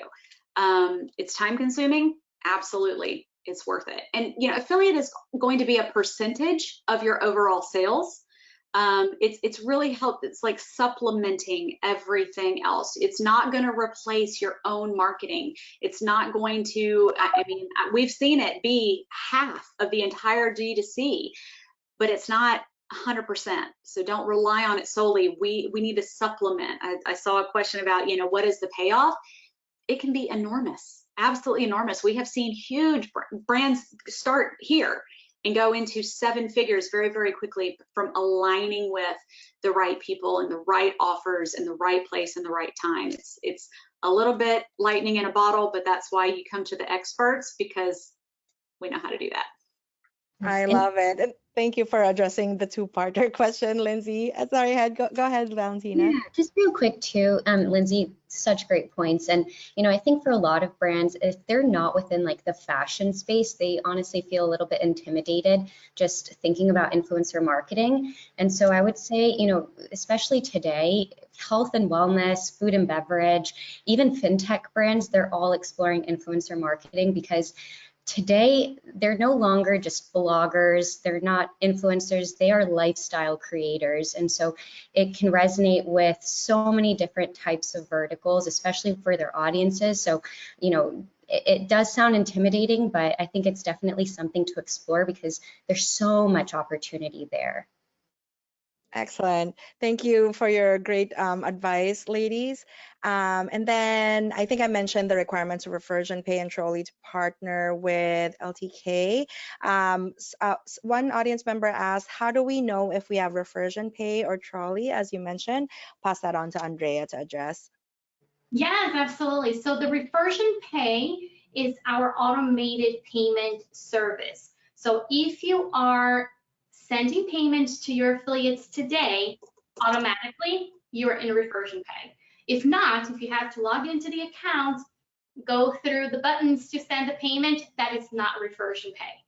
It's time consuming. Absolutely. It's worth it. And, you know, affiliate is going to be a percentage of your overall sales. it's really helped. It's like supplementing everything else. It's not going to replace your own marketing. It's not going to, I mean, we've seen it be half of the entire D2C, but it's not 100%. So don't rely on it solely. We need to supplement. I saw a question about, you know, what is the payoff? It can be enormous, absolutely enormous. We have seen huge brands start here and go into 7 figures very, very quickly from aligning with the right people and the right offers in the right place and the right time. It's a little bit lightning in a bottle, but that's why you come to the experts, because we know how to do that. I love it. And thank you for addressing the two-parter question, Lindsay. Sorry, go ahead, Valentina. Yeah, just real quick too, Lindsay, such great points. And, you know, I think for a lot of brands, if they're not within like the fashion space, they honestly feel a little bit intimidated just thinking about influencer marketing. And so I would say, you know, especially today, health and wellness, food and beverage, even fintech brands, they're all exploring influencer marketing, because today, they're no longer just bloggers, they're not influencers, they are lifestyle creators. And so it can resonate with so many different types of verticals, especially for their audiences. So, you know, it does sound intimidating, but I think it's definitely something to explore because there's so much opportunity there. Excellent. Thank you for your great advice, ladies. And then I think I mentioned the requirements of Refersion Pay and Trolley to partner with LTK. One audience member asked, how do we know if we have Refersion Pay or Trolley, as you mentioned? Pass that on to Andrea to address. Yes, absolutely. So the Refersion Pay is our automated payment service. So if you are sending payments to your affiliates today, automatically you're in Refersion Pay. If not, if you have to log into the account, go through the buttons to send a payment, that is not Refersion Pay.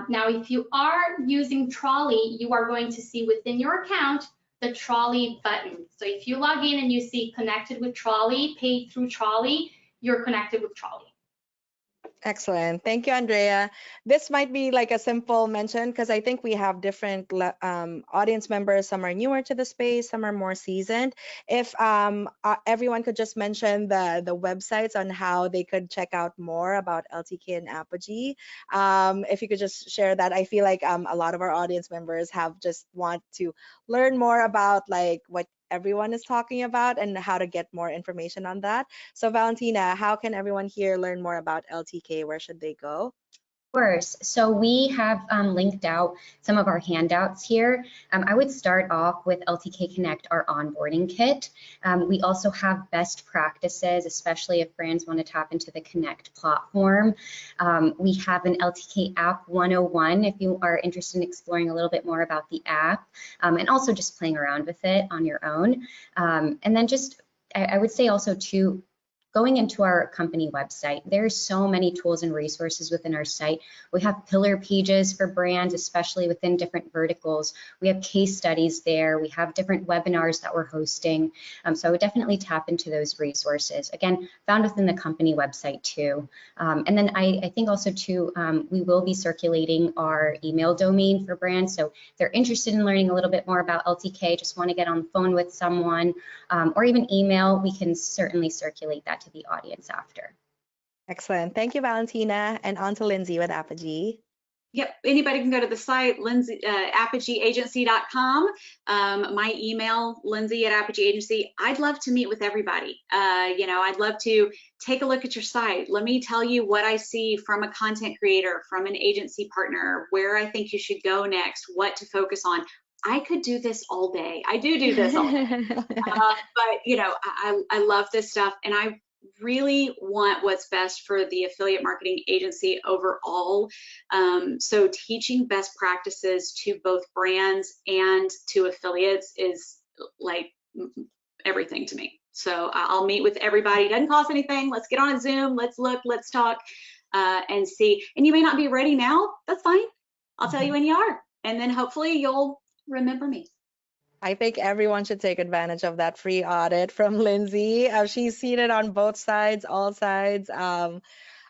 Now, if you are using Trolley, you are going to see within your account the Trolley button. So if you log in and you see connected with Trolley, paid through Trolley, you're connected with Trolley. Excellent. Thank you, Andrea. This might be like a simple mention because I think we have different audience members. Some are newer to the space, some are more seasoned. If everyone could just mention the websites on how they could check out more about LTK and Apogee. If you could just share that, I feel like a lot of our audience members have just want to learn more about like what everyone is talking about and how to get more information on that. So Valentina, how can everyone here learn more about LTK? Where should they go? Of course. So we have linked out some of our handouts here. I would start off with LTK Connect, our onboarding kit. We also have best practices, especially if brands want to tap into the Connect platform. We have an LTK app 101 if you are interested in exploring a little bit more about the app, and also just playing around with it on your own. And then just, I would say also too, going into our company website, there's so many tools and resources within our site. We have pillar pages for brands, especially within different verticals. We have case studies there. We have different webinars that we're hosting. So I would definitely tap into those resources. Again, found within the company website too. And then I think also too, we will be circulating our email domain for brands. So if they're interested in learning a little bit more about LTK, just want to get on the phone with someone, or even email, we can certainly circulate that to the audience after. Excellent. Thank you, Valentina. And on to Lindsay with Apogee. Yep, anybody can go to the site, apogeeagency.com. My email, lindsay@apogeeagency. I'd love to meet with everybody. You know, I'd love to take a look at your site. Let me tell you what I see from a content creator, from an agency partner, where I think you should go next, what to focus on. I could do this all day. I do this all day. But, you know, I love this stuff, and I really want what's best for the affiliate marketing agency overall. So teaching best practices to both brands and to affiliates is like everything to me. So I'll meet with everybody. It doesn't cost anything. Let's get on a Zoom. Let's look, let's talk, and see. And you may not be ready now. That's fine. I'll tell you when you are. And then hopefully you'll remember me. I think everyone should take advantage of that free audit from Lindsay. She's seen it on both sides, all sides.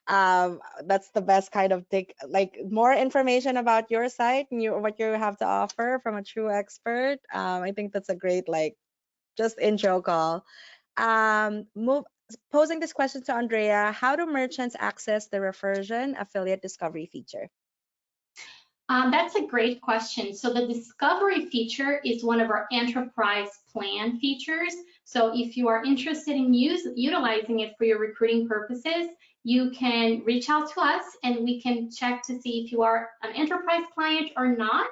That's the best kind of take, like more information about your site and what you have to offer from a true expert. I think that's a great like just intro call. Posing this question to Andrea, how do merchants access the Refersion affiliate discovery feature? That's a great question. So the discovery feature is one of our enterprise plan features. So if you are interested in utilizing it for your recruiting purposes, you can reach out to us and we can check to see if you are an enterprise client or not.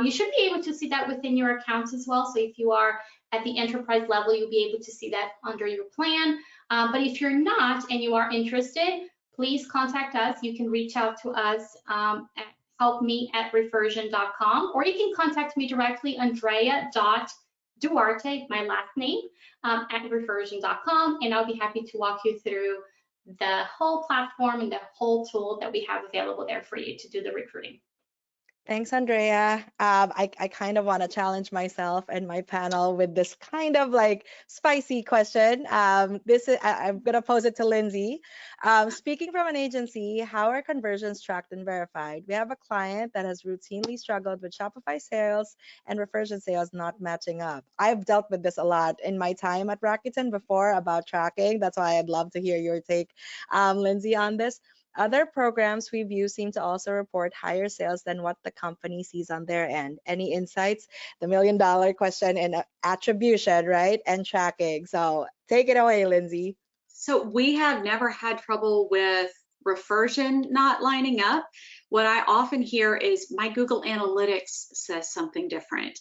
You should be able to see that within your accounts as well. So if you are at the enterprise level, you'll be able to see that under your plan. But if you're not and you are interested, please contact us. You can reach out to us at helpme@refersion.com, or you can contact me directly, andrea.duarte, my last name, at refersion.com, and I'll be happy to walk you through the whole platform and the whole tool that we have available there for you to do the recruiting. Thanks, Andrea. I kind of want to challenge myself and my panel with this kind of like spicy question. I'm going to pose it to Lindsay. Speaking from an agency, how are conversions tracked and verified? We have a client that has routinely struggled with Shopify sales and Refersion sales not matching up. I've dealt with this a lot in my time at Rakuten before about tracking. That's why I'd love to hear your take, Lindsay, on this. Other programs we've used seem to also report higher sales than what the company sees on their end. Any insights? The million-dollar question in attribution, right? And tracking. So take it away, Lindsay. So we have never had trouble with Refersion not lining up. What I often hear is my Google Analytics says something different.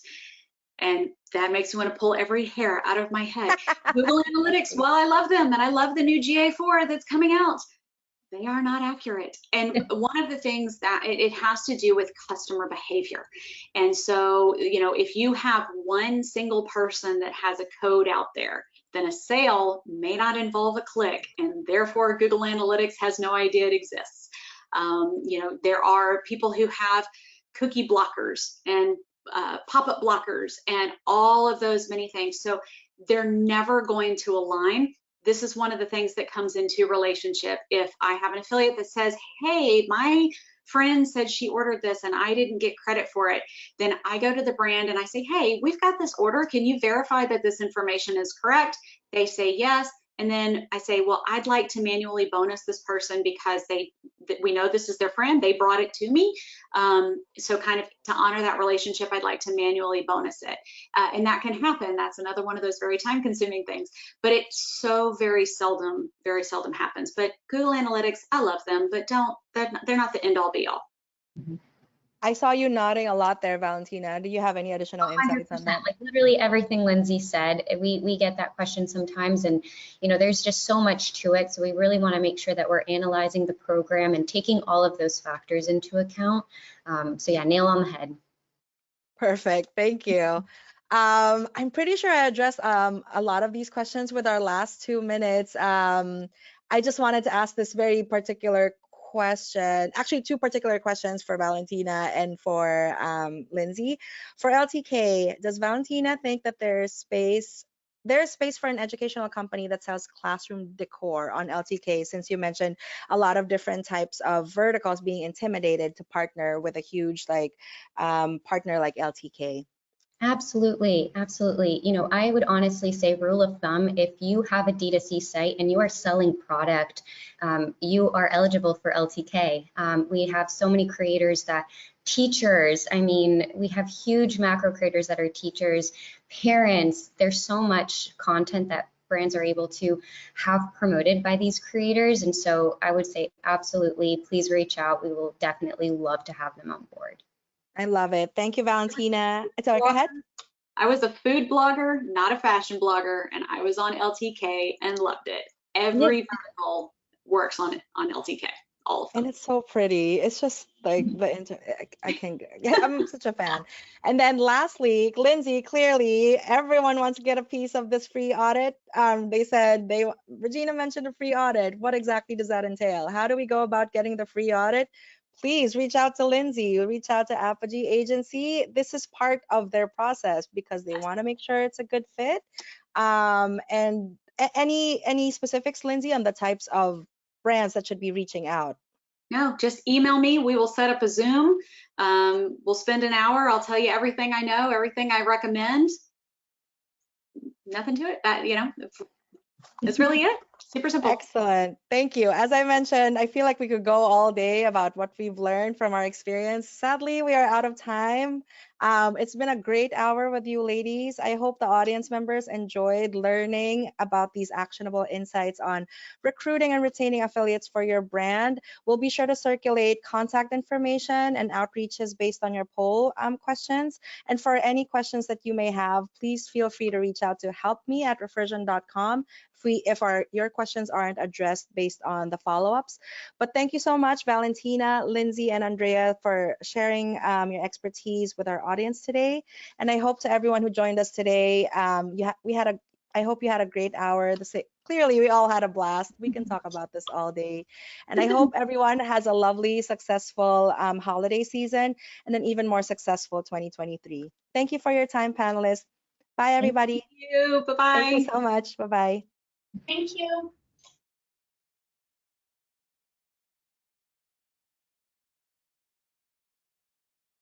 And that makes me want to pull every hair out of my head. Google Analytics, while I love them and I love the new GA4 that's coming out, they are not accurate. And one of the things that it has to do with customer behavior. And so, you know, if you have one single person that has a code out there, then a sale may not involve a click, and therefore Google Analytics has no idea it exists. You know, there are people who have cookie blockers and pop-up blockers and all of those many things. So they're never going to align. This is one of the things that comes into relationship. If I have an affiliate that says, hey, my friend said she ordered this and I didn't get credit for it, then I go to the brand and I say, hey, we've got this order. Can you verify that this information is correct? They say yes. And then I say, well, I'd like to manually bonus this person because we know this is their friend. They brought it to me. So kind of to honor that relationship, I'd like to manually bonus it. And that can happen. That's another one of those very time consuming things, but it so very seldom happens. But Google Analytics, I love them, but they're not the end all be all. Mm-hmm. I saw you nodding a lot there, Valentina. Do you have any additional insights on that? Like literally everything Lindsay said. We get that question sometimes, and you know, there's just so much to it. So we really want to make sure that we're analyzing the program and taking all of those factors into account. So yeah, nail on the head. Perfect. Thank you. I'm pretty sure I addressed a lot of these questions with our last 2 minutes. I just wanted to ask this very particular question, actually 2 particular questions for Valentina and for Lindsay. For LTK, does Valentina think that there's space for an educational company that sells classroom decor on LTK, since you mentioned a lot of different types of verticals being intimidated to partner with a huge partner like LTK? Absolutely, absolutely. You know, I would honestly say rule of thumb, if you have a D2C site and you are selling product, you are eligible for LTK. We have so many creators teachers, I mean, we have huge macro creators that are teachers, parents. There's so much content that brands are able to have promoted by these creators. And so I would say absolutely, please reach out. We will definitely love to have them on board. I love it. Thank you, Valentina. Sorry, go ahead. I was a food blogger, not a fashion blogger, and I was on LTK and loved it. Every vertical works on LTK, all of them. And it's so pretty. It's just like I'm such a fan. And then lastly, Lindsay, clearly everyone wants to get a piece of this free audit. They said Regina mentioned a free audit. What exactly does that entail? How do we go about getting the free audit? Please reach out to Lindsay, reach out to Apogee Agency. This is part of their process because they want to make sure it's a good fit. And any specifics, Lindsay, on the types of brands that should be reaching out? No, just email me. We will set up a Zoom. We'll spend an hour. I'll tell you everything I know, everything I recommend. Nothing to it. That's really it. Super simple. Excellent. Thank you. As I mentioned, I feel like we could go all day about what we've learned from our experience. Sadly, we are out of time. It's been a great hour with you ladies. I hope the audience members enjoyed learning about these actionable insights on recruiting and retaining affiliates for your brand. We'll be sure to circulate contact information and outreaches based on your poll questions. And for any questions that you may have, please feel free to reach out to helpme@refersion.com if your questions aren't addressed based on the follow-ups. But thank you so much, Valentina, Lindsay, and Andrea, for sharing your expertise with our audience today. And I hope to everyone who joined us today, I hope you had a great hour. Clearly, we all had a blast. We can talk about this all day. And I hope everyone has a lovely, successful holiday season and an even more successful 2023. Thank you for your time, panelists. Bye, everybody. Thank you. Bye-bye. Thank you so much. Bye-bye. Thank you.